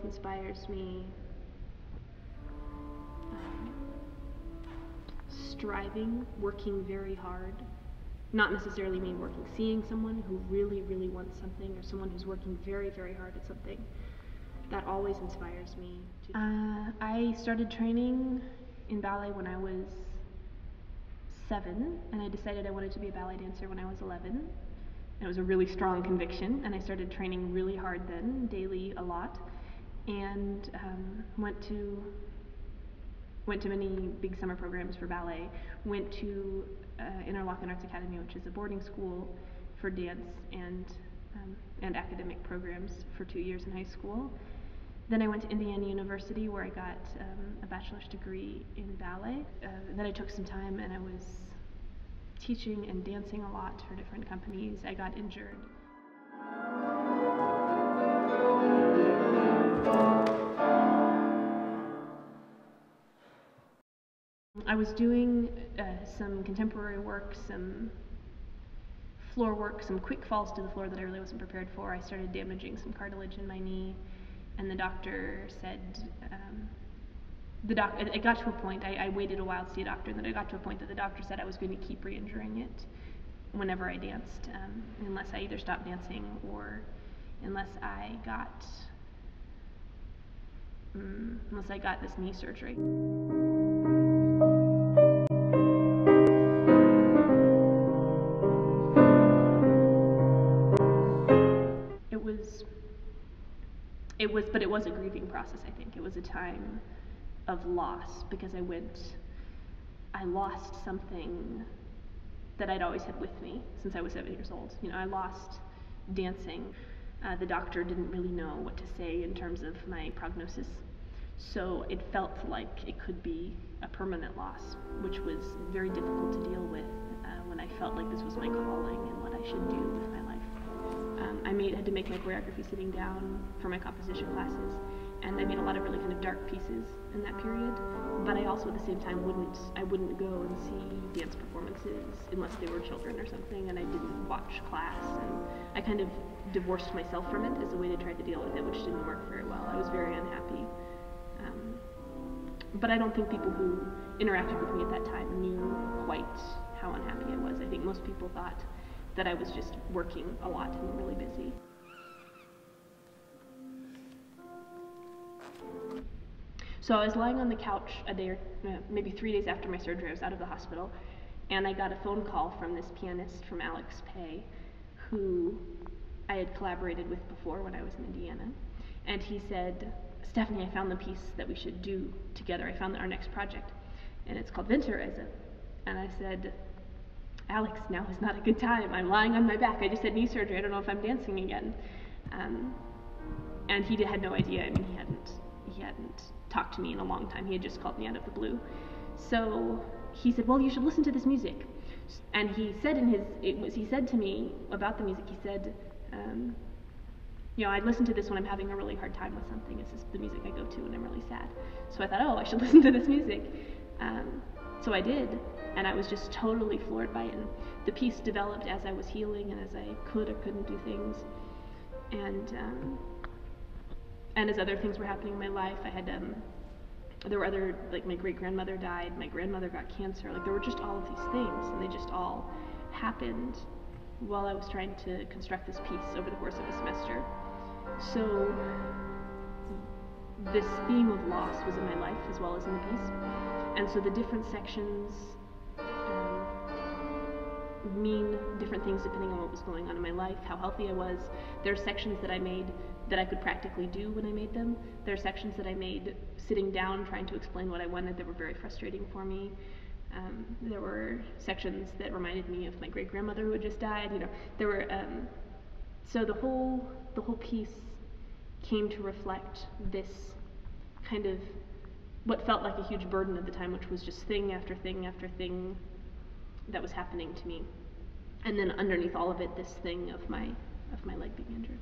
inspires me. Striving, working very hard. Not necessarily mean working, seeing someone who really, really wants something, or someone who's working very, very hard at something. That always inspires me. I started training in ballet when I was 7, and I decided I wanted to be a ballet dancer when I was 11. And it was a really strong conviction, and I started training really hard then, daily, a lot, and went to many big summer programs for ballet, went to Interlochen Arts Academy, which is a boarding school for dance and academic programs for 2 years in high school. Then I went to Indiana University, where I got a bachelor's degree in ballet. Then I took some time and I was teaching and dancing a lot for different companies. I got injured. I was doing some contemporary work, some floor work, some quick falls to the floor that I really wasn't prepared for. I started damaging some cartilage in my knee, and the doctor said, it got to a point, I waited a while to see a doctor, and then it got to a point that the doctor said I was going to keep re-injuring it whenever I danced, unless I either stopped dancing or unless I got this knee surgery. But it was a grieving process, I think. It was a time of loss, because I lost something that I'd always had with me since I was 7 years old. You know, I lost dancing. The doctor didn't really know what to say in terms of my prognosis, so it felt like it could be a permanent loss, which was very difficult to deal with when I felt like this was my calling and what I should do with my life. I had to make my choreography sitting down for my composition classes, and I made a lot of really kind of dark pieces in that period, but I also at the same time wouldn't go and see dance performances unless they were children or something, and I didn't watch class, and I kind of divorced myself from it as a way to try to deal with it, which didn't work very well. I was very unhappy. But I don't think people who interacted with me at that time knew quite how unhappy I was. I think most people thought that I was just working a lot and really busy. So I was lying on the couch a day or maybe 3 days after my surgery. I was out of the hospital, and I got a phone call from this pianist from Alex Pay, who I had collaborated with before when I was in Indiana. And he said, "Stephanie, I found the piece that we should do together. I found our next project, and it's called Winterreise." And I said, "Alex, now is not a good time. I'm lying on my back. I just had knee surgery. I don't know if I'm dancing again." And he had no idea. I mean, he hadn't talked to me in a long time. He had just called me out of the blue. So he said, "Well, you should listen to this music." And he said he said to me about the music, he said, "You know, I listen to this when I'm having a really hard time with something. This is the music I go to when I'm really sad." So I thought, oh, I should listen to this music. So I did, and I was just totally floored by it. And the piece developed as I was healing and as I could or couldn't do things. And as other things were happening in my life, there were other, like my great-grandmother died, my grandmother got cancer, like there were just all of these things, and they just all happened while I was trying to construct this piece over the course of a semester. So this theme of loss was in my life as well as in the piece, and so the different sections mean different things depending on what was going on in my life, how healthy I was. There are sections that I made that I could practically do when I made them. There are sections that I made sitting down trying to explain what I wanted that were very frustrating for me. There were sections that reminded me of my great-grandmother who had just died. You know, there were so the whole piece came to reflect this kind of what felt like a huge burden at the time, which was just thing after thing after thing that was happening to me, and then underneath all of it, this thing of my leg being injured.